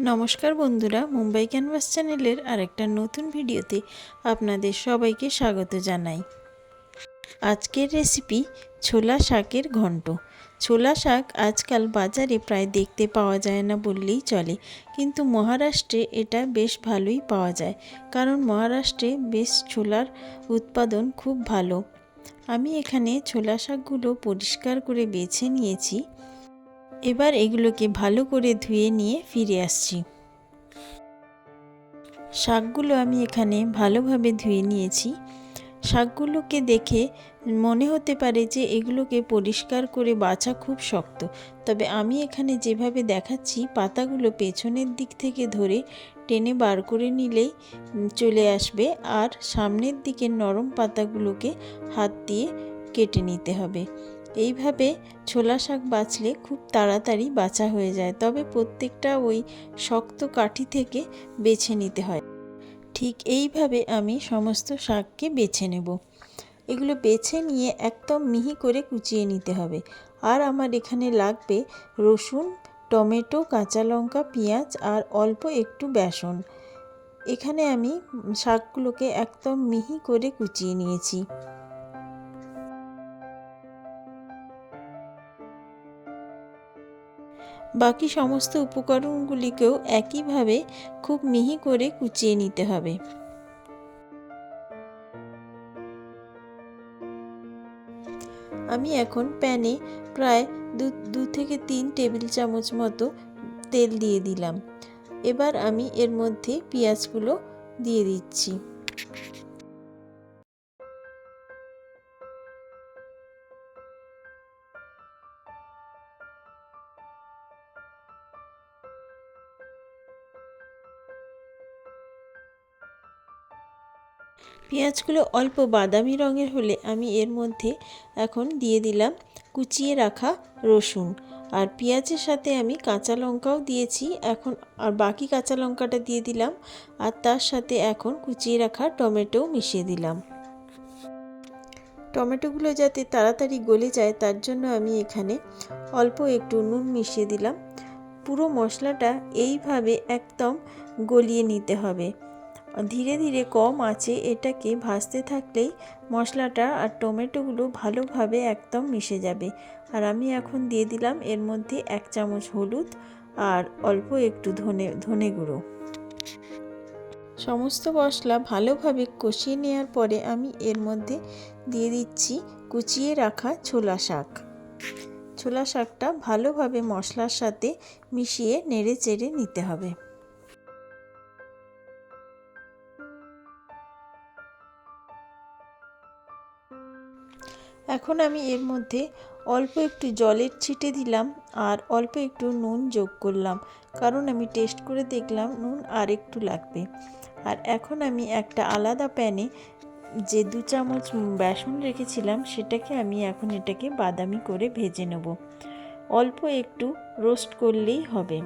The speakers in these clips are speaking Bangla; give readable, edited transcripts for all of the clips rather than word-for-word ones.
নমস্কার বন্ধুরা, মুম্বাই ক্যানভাস চ্যানেলের আরেকটা নতুন ভিডিওতে আপনাদের সবাইকে স্বাগত জানাই। আজকের রেসিপি ছোলা শাকের ঘন্ট। ছোলা শাক আজকাল বাজারে প্রায় দেখতে পাওয়া যায় না বললেই চলে, কিন্তু মহারাষ্ট্রে এটা বেশ ভালোই পাওয়া যায়, কারণ মহারাষ্ট্রে বেশ ছোলার উৎপাদন খুব ভালো। আমি এখানে ছোলা শাকগুলো পরিষ্কার করে বেছে নিয়েছি। এবার এগুলোকে ভালো করে ধুয়ে নিয়ে ফিরে আসছি। শাকগুলো আমি এখানে ভালোভাবে ধুয়ে নিয়েছি। শাকগুলোকে দেখে মনে হতে পারে যে এগুলোকে পরিষ্কার করে বাছা খুব শক্ত, তবে আমি এখানে যেভাবে দেখাচ্ছি পাতাগুলো পেছনের দিক থেকে ধরে টেনে বার করে নিলেই চলে আসবে, আর সামনের দিকে নরম পাতাগুলোকে হাত দিয়ে কেটে নিতে হবে। এইভাবে ছোলা শাক বাছলে খুব তাড়াতাড়ি বাছা হয়ে যায়, তবে প্রত্যেকটা ওই শক্ত কাঠি থেকে বেছে নিতে হয়। ঠিক এইভাবে আমি সমস্ত শাককে বেছে নেব। এগুলো বেছে নিয়ে একদম মিহি করে কুচিয়ে নিতে হবে। আর আমার এখানে লাগবে রসুন, টমেটো, কাঁচা লঙ্কা, পেঁয়াজ আর অল্প একটু বেসন। এখানে আমি শাকগুলোকে একদম মিহি করে কুচিয়ে নিয়েছি। বাকি সমস্ত উপকরণগুলিকেও একইভাবে খুব মিহি করে কুচিয়ে নিতে হবে। আমি এখন প্যানে প্রায় দু থেকে 3 টেবিল চামচ মতো তেল দিয়ে দিলাম। এবার আমি এর মধ্যে পেঁয়াজগুলো দিয়ে দিচ্ছি। পেঁয়াজগুলো অল্প বাদামি রঙের হলে আমি এর মধ্যে এখন দিয়ে দিলাম কুচিয়ে রাখা রসুন, আর পেঁয়াজের সাথে আমি কাঁচা লঙ্কাও দিয়েছি এখন, আর বাকি কাঁচা লঙ্কাটা দিয়ে দিলাম, আর তার সাথে এখন কুচিয়ে রাখা টমেটোও মিশিয়ে দিলাম। টমেটোগুলো যাতে তাড়াতাড়ি গলে যায় তার জন্য আমি এখানে অল্প একটু নুন মিশিয়ে দিলাম। পুরো মশলাটা এইভাবে একদম গলিয়ে নিতে হবে। ধীরে ধীরে কম আঁচে এটাকে ভাজতে থাকলেই মশলাটা আর টমেটোগুলো ভালোভাবে একদম মিশে যাবে। আর আমি এখন দিয়ে দিলাম এর মধ্যে 1 চামচ হলুদ আর অল্প একটু ধনে গুঁড়ো। সমস্ত মশলা ভালোভাবে কষিয়ে নেওয়ার পরে আমি এর মধ্যে দিয়ে দিচ্ছি কুচিয়ে রাখা ছোলা শাক। ছোলা শাকটা ভালোভাবে মশলার সাথে মিশিয়ে নেড়ে চেড়ে নিতে হবে। এখন আমি এর মধ্যে অল্প একটু জলের ছিটে দিলাম আর অল্প একটু নুন যোগ করলাম, কারণ আমি টেস্ট করে দেখলাম নুন আর একটু লাগবে। আর এখন আমি একটা আলাদা প্যানে যে 2 চামচ বেসন রেখেছিলাম সেটাকে আমি এখন এটাকে বাদামি করে ভেজে নেব। অল্প একটু রোস্ট করলেই হবে।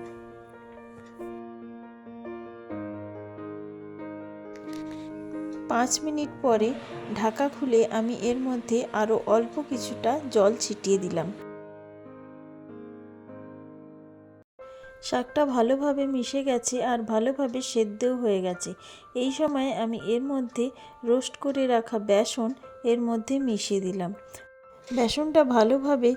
পাঁচ মিনিট পরে ঢাকা খুলে আমি এর মধ্যে আরও অল্প কিছুটা জল ছিটিয়ে দিলাম। শাকটা ভালোভাবে মিশে গেছে আর ভালোভাবে সেদ্ধও হয়ে গেছে। এই সময় আমি এর মধ্যে রোস্ট করে রাখা বেসন এর মধ্যে মিশিয়ে দিলাম। বেসনটা ভালোভাবে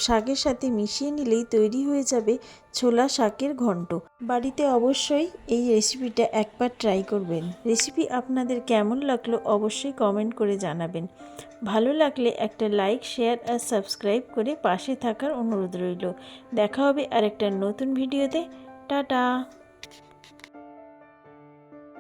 শাকের সাথে মিশিয়ে নিলেই তৈরি হয়ে যাবে ছোলা শাকের ঘন্ট। বাড়িতে অবশ্যই এই রেসিপিটা একবার ট্রাই করবেন। রেসিপি আপনাদের কেমন লাগলো অবশ্যই কমেন্ট করে জানাবেন। ভালো লাগলে একটা লাইক, শেয়ার আর সাবস্ক্রাইব করে পাশে থাকার অনুরোধ রইল। দেখা হবে আরেকটা নতুন ভিডিওতে। টাটা।